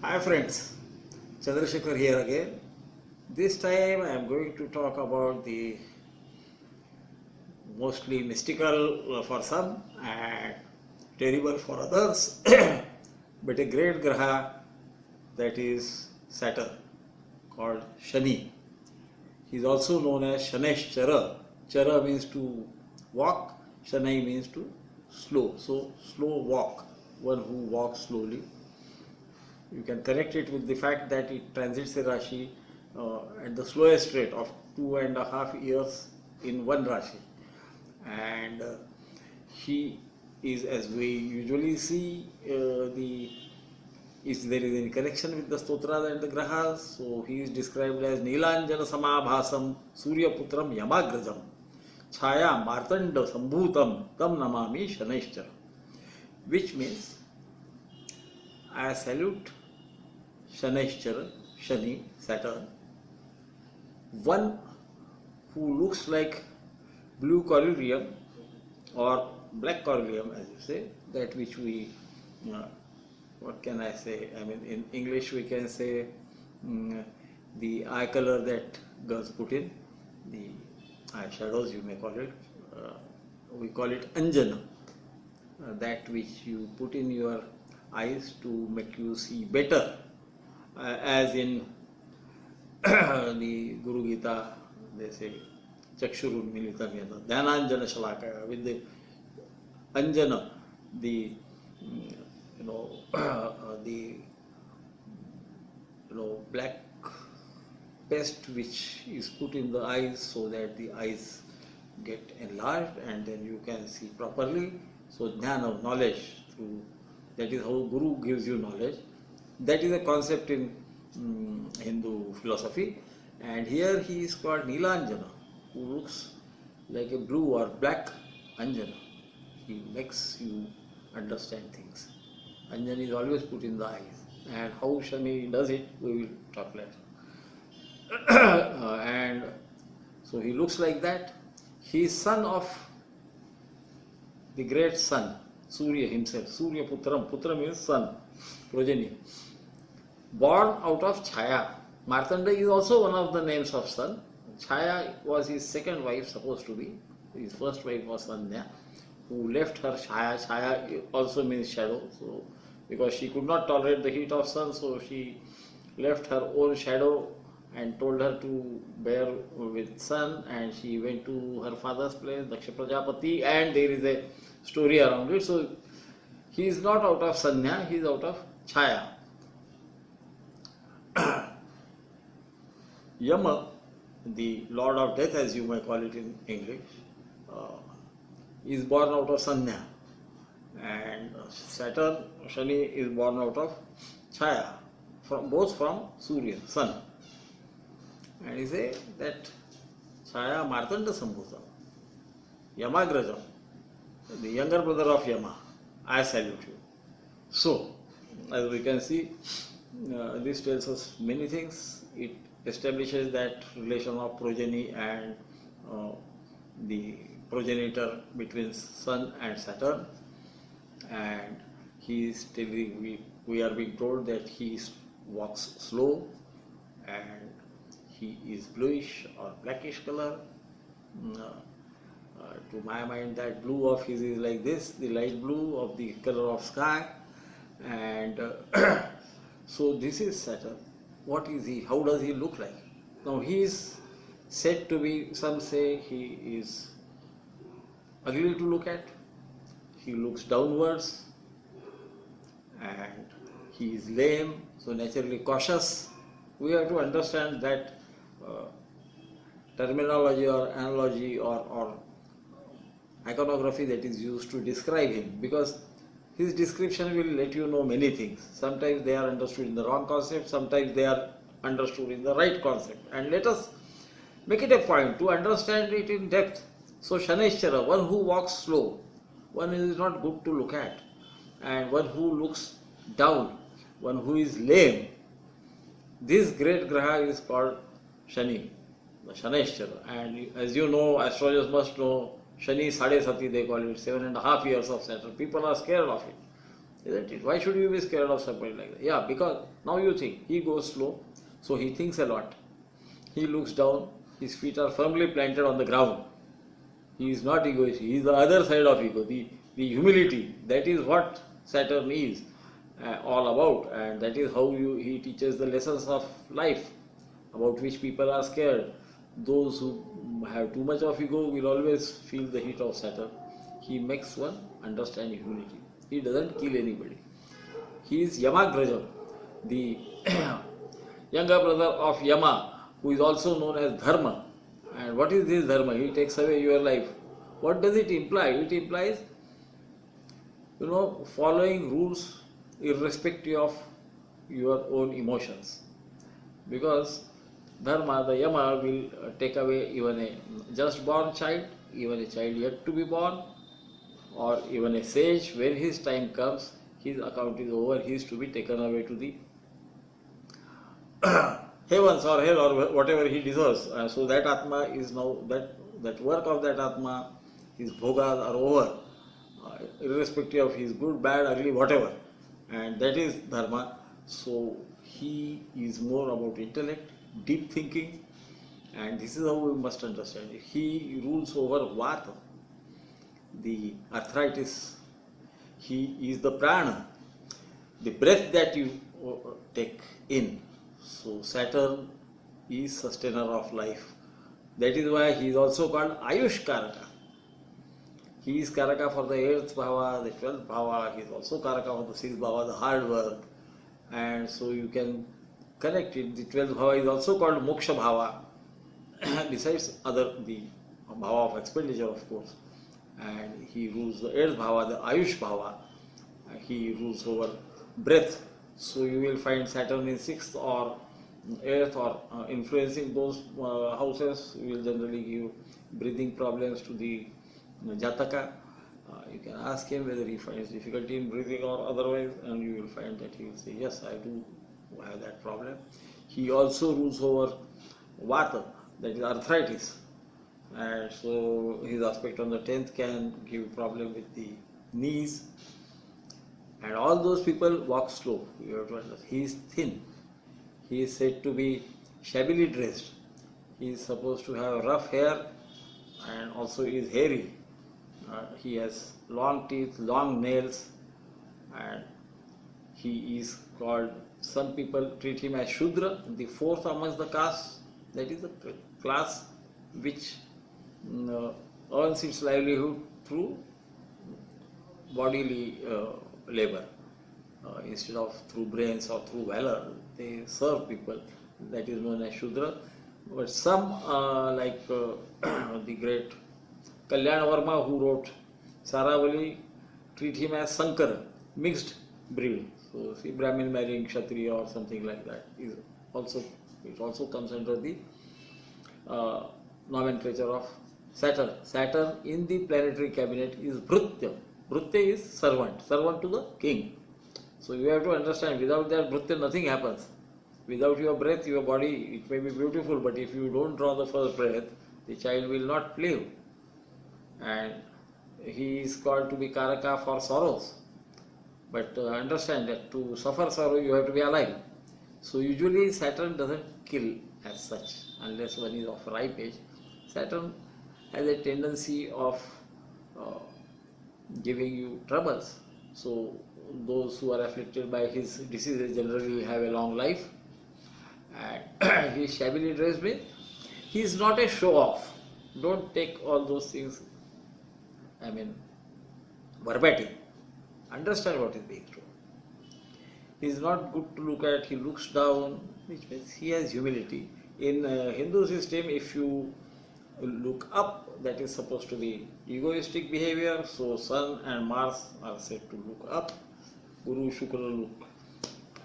Hi friends, Chandrasekhar here again. This time I am going to talk about the mostly mystical for some and terrible for others, but a great graha, that is Saturn, called Shani. He is also known as Shanesh Chara. Chara means to walk, Shanai means to slow. So slow walk, one who walks slowly. You can connect it with the fact that it transits a Rashi at the slowest rate of 2.5 years in one Rashi. And he is, as we usually see, if there is any connection with the stotras and the grahas, so he is described as Nilanjana Samabhasam Suryaputram Yamagrajam Chaya Martanda Sambhutam Tam Namami Shaneshchara, which means I salute Shaneshchara, Shani, Saturn, one who looks like blue coryllium or black coryllium, as you say, that which we, what can I say? I mean, in English we can say the eye color that girls put in, the eye shadows you may call it. We call it Anjana, that which you put in your eyes to make you see better, as in the Guru Gita, they say, Chakshurun Militam Yana, Dhyananjana Shalakaya, with the Anjana, the black paste which is put in the eyes so that the eyes get enlarged and then you can see properly. So jnana, knowledge, through that is how Guru gives you knowledge. That is a concept in Hindu philosophy. And here he is called Nilanjana, who looks like a blue or black Anjana. He makes you understand things. Anjana is always put in the eyes. And how Shani does it, we will talk later. And so he looks like that. He is son of the great sun, Surya himself. Surya Putram. Putra means son, progeny. Born out of Chaya. Martanda is also one of the names of sun. Chaya was his second wife, supposed to be. His first wife was Sanya, who left her Chaya. Chaya also means shadow. So, because she could not tolerate the heat of sun, so she left her own shadow and told her to bear with sun, and she went to her father's place, Daksha Prajapati, and there is a story around it. So he is not out of Sanya, he is out of Chaya. Yama, the Lord of Death, as you may call it in English, is born out of Sanya, and Saturn, Shani, is born out of Chaya, both from Surya, sun. And he say that Chaya Martanda Sambhutam, Yamagrajam, the younger brother of Yama, I salute you. So, as we can see, this tells us many things. It establishes that relation of progeny and the progenitor between Sun and Saturn. And he is telling, we are being told that he walks slow and he is bluish or blackish color. To my mind, that blue of his is like this, the light blue of the color of sky. And so this is Saturn. What is he? How does he look like? Now he is said to be, some say he is ugly to look at. He looks downwards and he is lame, so naturally cautious. We have to understand that terminology or analogy or iconography that is used to describe him, because his description will let you know many things. Sometimes they are understood in the wrong concept, sometimes they are understood in the right concept. And let us make it a point to understand it in depth. So Shaneshchara, one who walks slow, one who is not good to look at, and one who looks down, one who is lame. This great graha is called Shani, the Shaneshchara. And as you know, astrologers must know, Shani Sadhe Sati they call it, 7.5 years of Saturn. People are scared of it. isn't it? Why should you be scared of somebody like that? Yeah, because now you think, he goes slow, so he thinks a lot. He looks down, his feet are firmly planted on the ground. He is not egoist, he is the other side of ego, the humility. That is what Saturn is all about, and that is how he teaches the lessons of life, about which people are scared. Those who have too much of ego will always feel the heat of Saturn. He makes one understand humility. He doesn't kill anybody. He is Yamagrajam, the younger brother of Yama, who is also known as Dharma. And what is this Dharma? He takes away your life. What does it imply? It implies, following rules irrespective of your own emotions. Because Dharma, the Yama, will take away even a just born child, even a child yet to be born, or even a sage. When his time comes, his account is over, he is to be taken away to the heavens or hell or whatever he deserves. So that Atma is now, that work of that Atma, his bhogas are over, irrespective of his good, bad, ugly, whatever. And that is Dharma. So he is more about intellect, deep thinking, and this is how we must understand it. He rules over Vata, the arthritis. He is the prana, the breath that you take in. So Saturn is sustainer of life. That is why he is also called Ayush Karaka. He is Karaka for the 8th Bhava, the 12th Bhava. He is also Karaka for the 6th Bhava, the hard work. And so you can connect it. The 12th Bhava is also called Moksha Bhava, besides the Bhava of expenditure, of course. And he rules the 8th Bhava, the Ayush Bhava. He rules over breath. So you will find Saturn in 6th or 8th or influencing those houses will generally give breathing problems to the Jataka. You can ask him whether he finds difficulty in breathing or otherwise, and you will find that he will say, yes, I do have that problem. He also rules over Vata, that is arthritis. And so his aspect on the 10th can give problem with the knees. And all those people walk slow. You have to understand. He is thin. He is said to be shabbily dressed. He is supposed to have rough hair and also is hairy. He has long teeth, long nails, and he is called, some people treat him as Shudra, the 4th amongst the castes. That is the class which earns its livelihood through bodily labor. Instead of through brains or through valor, they serve people. That is known as Shudra. But some, like the great Kalyan Varma, who wrote Saravali, treat him as Sankara, mixed breed. So see, Brahmin marrying Kshatriya or something like that is also, it also comes under the nomenclature of Saturn. Saturn in the planetary cabinet is Bhrutya. Bhrutya is servant to the king. So you have to understand, without that Bhrutya nothing happens. Without your breath, your body, it may be beautiful, but if you don't draw the first breath, the child will not live. And he is called to be Karaka for sorrows. But understand that to suffer sorrow, you have to be alive. So usually Saturn doesn't kill as such, unless one is of ripe age. Saturn has a tendency of giving you troubles. So those who are afflicted by his diseases generally have a long life. And he is shabbily dressed with. He is not a show-off. Don't take all those things, verbatim. Understand what is being told. He is not good to look at. He looks down, which means he has humility. In Hindu system, if you look up, that is supposed to be egoistic behavior. So Sun and Mars are said to look up. Guru, Shukra look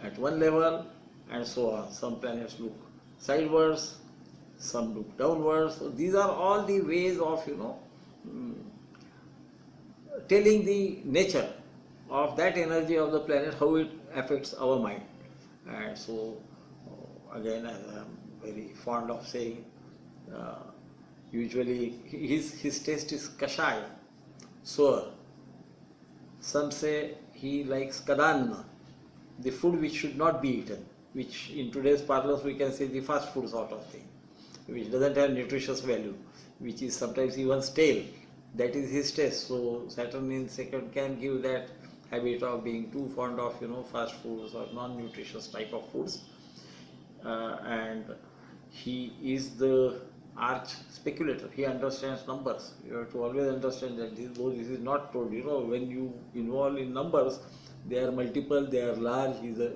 at one level, and so on. Some planets look sidewards, some look downwards. So these are all the ways of, telling the nature of that energy of the planet, how it affects our mind. And so, again, as I am very fond of saying, usually his taste is kashaya, sour. Some say he likes kadanna, the food which should not be eaten, which in today's parlance we can say the fast food sort of thing, which doesn't have nutritious value, which is sometimes even stale. That is his taste. So Saturn in second can give that habit of being too fond of fast foods or non-nutritious type of foods, and he is the arch speculator. He understands numbers. You have to always understand that this is not told. When you involve in numbers, they are multiple, they are large. He's a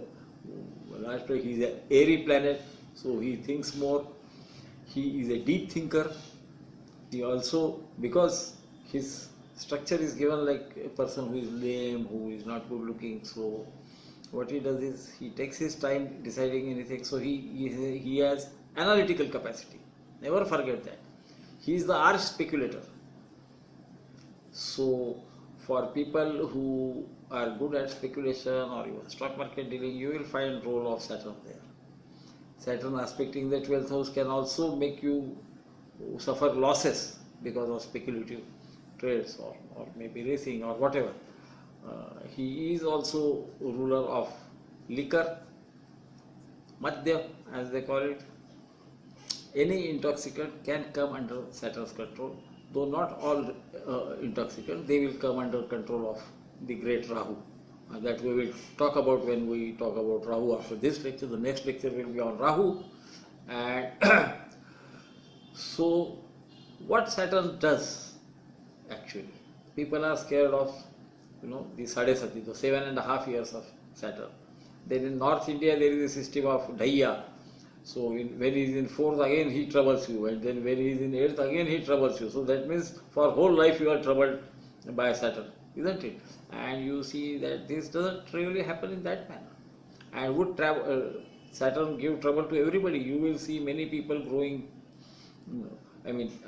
airy planet, so he thinks more. He is a deep thinker. He also, because his structure is given like a person who is lame, who is not good looking, so what he does is he takes his time deciding anything. So he has analytical capacity. Never forget that. He is the arch speculator. So for people who are good at speculation or even stock market dealing, you will find role of Saturn there. Saturn aspecting the 12th house can also make you suffer losses because of speculative trades or maybe racing or whatever. He is also ruler of liquor, madhya as they call it. Any intoxicant can come under Saturn's control, though not all intoxicants, they will come under control of the great Rahu. That we will talk about when we talk about Rahu after this lecture. The next lecture will be on Rahu. And so what Saturn does actually, people are scared of the Sadesati, the 7.5 years of Saturn. Then in North India there is a system of Daya. So when he is in 4th again he troubles you, and then when he is in 8th again he troubles you. So that means for whole life you are troubled by Saturn, isn't it? And you see that this doesn't really happen in that manner. And would Saturn give trouble to everybody? You will see many people growing,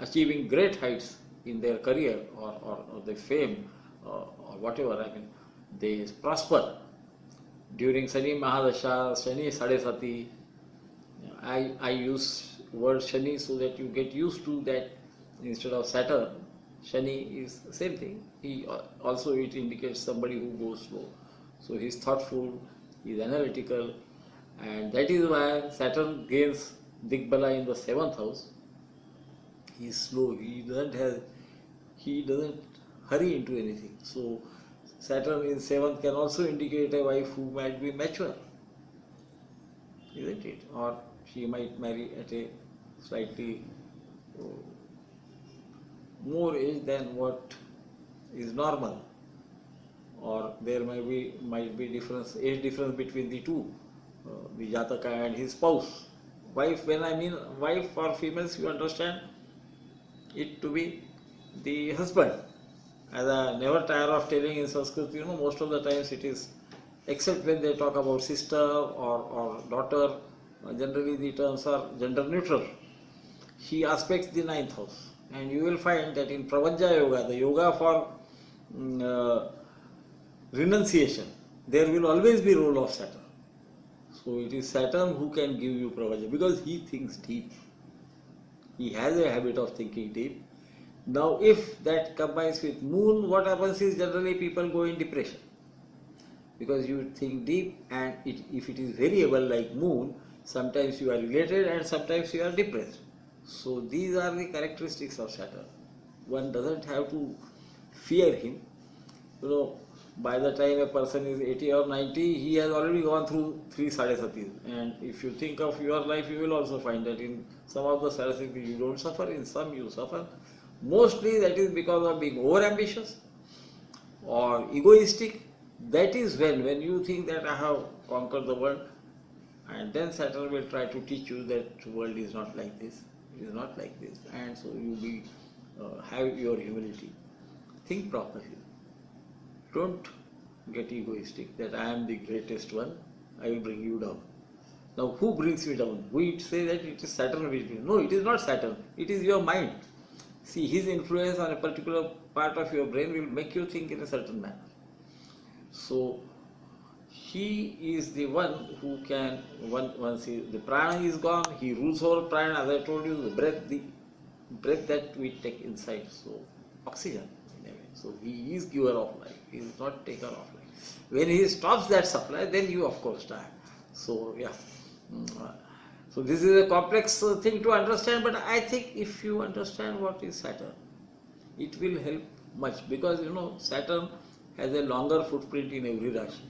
achieving great heights in their career or their fame or whatever. They prosper during Shani Mahadasha, Shani Sadesati. I use word Shani so that you get used to that. Instead of Saturn, Shani is the same thing. It indicates somebody who goes slow. So he is thoughtful, he is analytical, and that is why Saturn gains Digbala in the 7th house. He is slow. He doesn't hurry into anything. So Saturn in 7th can also indicate a wife who might be mature, isn't it? Or she might marry at a slightly more age than what is normal, or there might be age difference between the two, the Jataka and his spouse. Wife, when I mean wife for females, you understand it to be the husband. As I never tire of telling in Sanskrit, most of the times it is, except when they talk about sister or daughter, generally the terms are gender neutral. He aspects the 9th house, and you will find that in Pravajja Yoga, the yoga for renunciation, there will always be role of Saturn. So it is Saturn who can give you Pravajja, because he thinks deep. He has a habit of thinking deep. Now if that combines with moon, what happens is generally people go in depression, because you think deep, and if it is variable like moon, sometimes you are elated and sometimes you are depressed. So these are the characteristics of Saturn. One doesn't have to fear him. By the time a person is 80 or 90, he has already gone through 3 Sadesatis. And if you think of your life, you will also find that in some of the Sadesatis you don't suffer, in some you suffer. Mostly that is because of being over-ambitious or egoistic. That is when you think that I have conquered the world, and then Saturn will try to teach you that the world is not like this, it is not like this, and so you have your humility. Think properly. Don't get egoistic that I am the greatest one, I will bring you down. Now who brings you down? We say that it is Saturn which brings. No, it is not Saturn, it is your mind. See, his influence on a particular part of your brain will make you think in a certain manner. So he is the one who can, once the prana is gone, he rules over prana, as I told you, the breath that we take inside, so oxygen in a way. So he is giver of life, he is not taker of life. When he stops that supply, then you of course die. So yeah. So this is a complex thing to understand, but I think if you understand what is Saturn, it will help much, because Saturn has a longer footprint in every Rashi.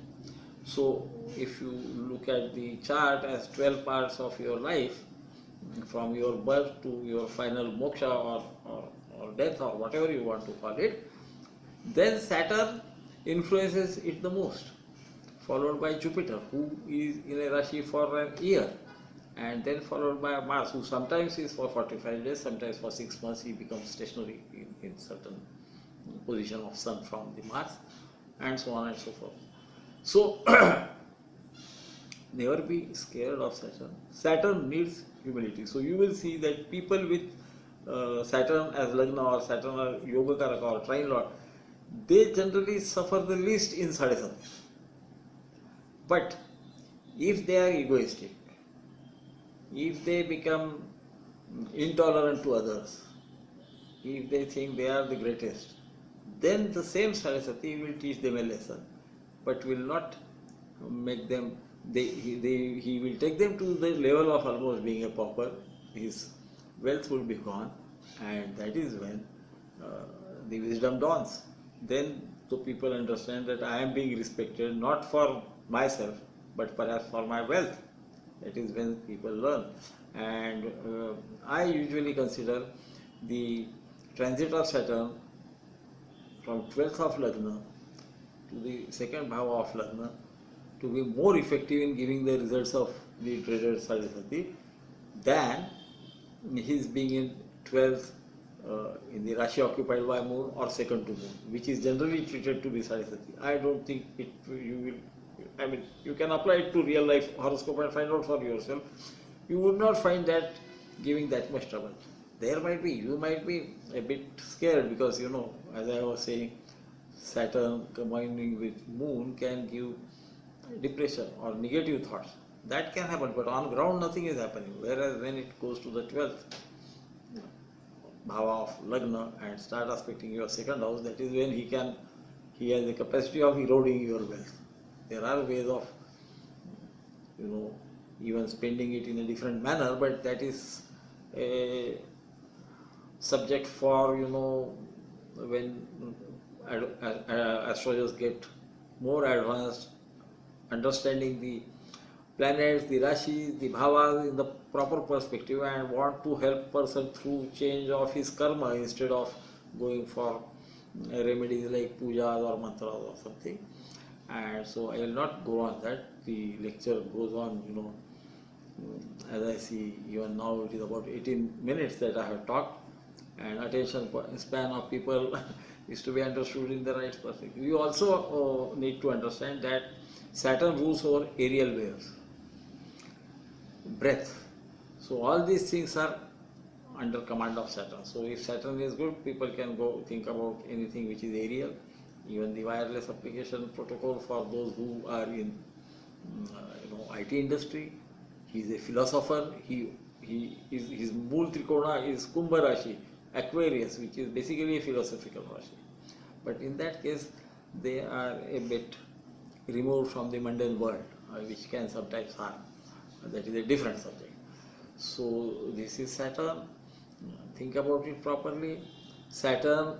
So if you look at the chart as 12 parts of your life, from your birth to your final moksha or death or whatever you want to call it, then Saturn influences it the most, followed by Jupiter, who is in a Rashi for an year, and then followed by Mars, who sometimes is for 45 days, sometimes for 6 months he becomes stationary in certain position of Sun from the Mars, and so on and so forth. So never be scared of Saturn. Saturn needs humility. So you will see that people with Saturn as Lagna or Saturn as Yogakaraka or Trine Lord, they generally suffer the least in sadhana. But if they are egoistic, if they become intolerant to others, if they think they are the greatest, then the same Saraswati will teach them a lesson, but will not make them, he will take them to the level of almost being a pauper. His wealth will be gone, and that is when the wisdom dawns. Then the people understand that I am being respected not for myself, but perhaps for my wealth. That is when people learn. And I usually consider the transit of Saturn from 12th of Lagna to the second bhava of Lagna to be more effective in giving the results of the dreaded Saraswati than his being in 12th in the Rashi occupied by moon or second to moon, which is generally treated to be Saraswati. I don't think you can apply it to real life horoscope and find out for yourself. You would not find that giving that much trouble. You might be a bit scared because, as I was saying, Saturn combining with moon can give depression or negative thoughts. That can happen, but on ground nothing is happening. Whereas when it goes to the 12th bhava of Lagna and start aspecting your second house, that is when he has the capacity of eroding your wealth. There are ways of, even spending it in a different manner, but that is a subject for, when astrologers get more advanced, understanding the planets, the rashis, the bhavas in the proper perspective, and want to help person through change of his karma instead of going for remedies like pujas or mantras or something. And so I will not go on that. The lecture goes on, as I see, even now it is about 18 minutes that I have talked, and attention span of people is to be understood in the right perspective. You also need to understand that Saturn rules over aerial waves, breath. So all these things are under command of Saturn. So if Saturn is good, people can go think about anything which is aerial. Even the wireless application protocol for those who are in IT industry. He is a philosopher. His Mool Trikona is Kumbha Rashi, Aquarius, which is basically a philosophical Rashi. But in that case, they are a bit removed from the mundane world, which can sometimes harm. That is a different subject. So this is Saturn. Think about it properly. Saturn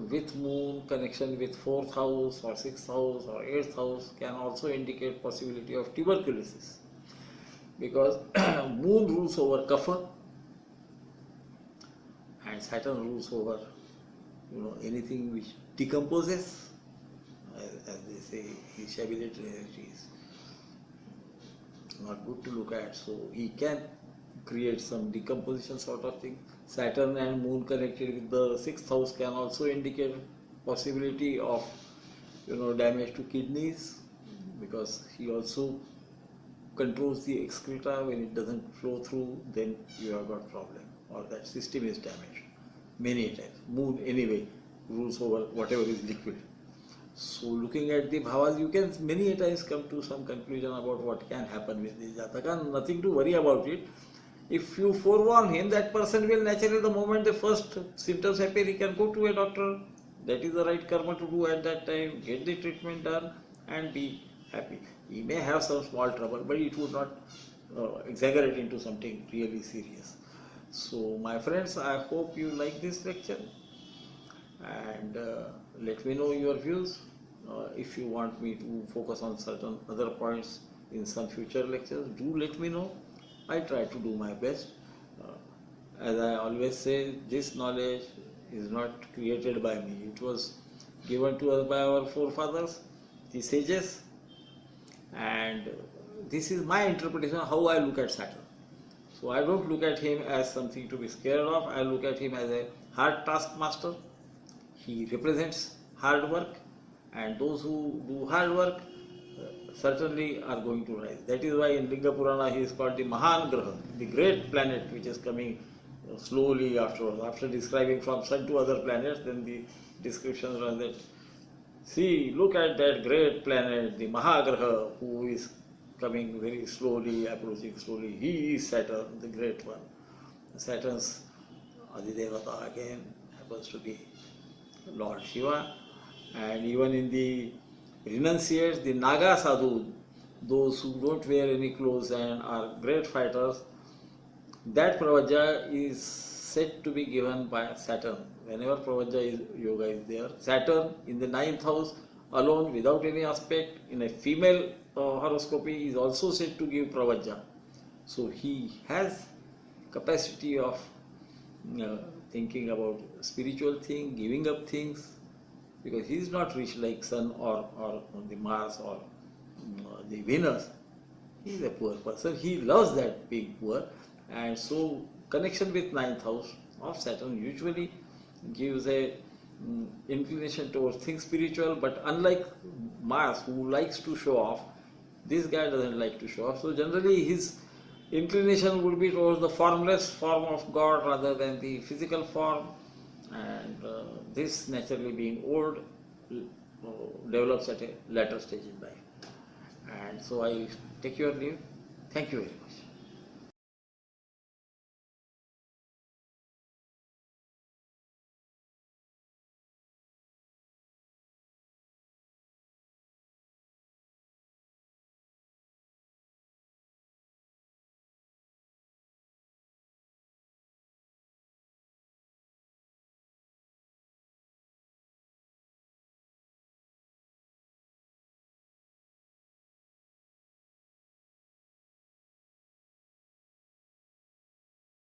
with moon connection with 4th house or 6th house or 8th house can also indicate possibility of tuberculosis, because moon rules over kapha and Saturn rules over anything which decomposes, as they say, his shabilate energy is not good to look at, so he can create some decomposition sort of thing. Saturn and moon connected with the 6th house can also indicate possibility of damage to kidneys, because he also controls the excreta. When it doesn't flow through, then you have got problem, or that system is damaged many times. Moon anyway rules over whatever is liquid. So looking at the bhavas, you can many times come to some conclusion about what can happen with the Jataka. Nothing to worry about it. If you forewarn him, that person will naturally, the moment the first symptoms appear, he can go to a doctor. That is the right karma to do at that time, get the treatment done, and be happy. He may have some small trouble, but it would not exaggerate into something really serious. So my friends, I hope you like this lecture, and let me know your views. If you want me to focus on certain other points in some future lectures, do let me know. I try to do my best. As I always say, this knowledge is not created by me. It was given to us by our forefathers, the sages, and this is my interpretation of how I look at Saturn. So I don't look at him as something to be scared of. I look at him as a hard taskmaster. He represents hard work, and those who do hard work certainly are going to rise. That is why in Linga Purana he is called the Mahan Graha, the great planet which is coming slowly afterwards. After describing from sun to other planets, then the description runs that, see, look at that great planet, the Mahagraha, who is coming very slowly, approaching slowly. He is Saturn, the great one. Saturn's Adidevata again happens to be Lord Shiva. And even in the renunciates, the Naga Sadhu, those who don't wear any clothes and are great fighters, that Pravaja is said to be given by Saturn. Whenever Pravaja yoga is there, Saturn in the 9th house alone without any aspect in a female horoscopy is also said to give Pravaja. So he has capacity of thinking about spiritual thing, giving up things, because he is not rich like Sun or the Mars or the Venus. He is a poor person. He loves that being poor, and so connection with 9th house of Saturn usually gives a inclination towards things spiritual. But unlike Mars, who likes to show off, this guy doesn't like to show off. So generally his inclination would be towards the formless form of God rather than the physical form, and this naturally being old develops at a later stage in life. And so I take your leave. Thank you very much.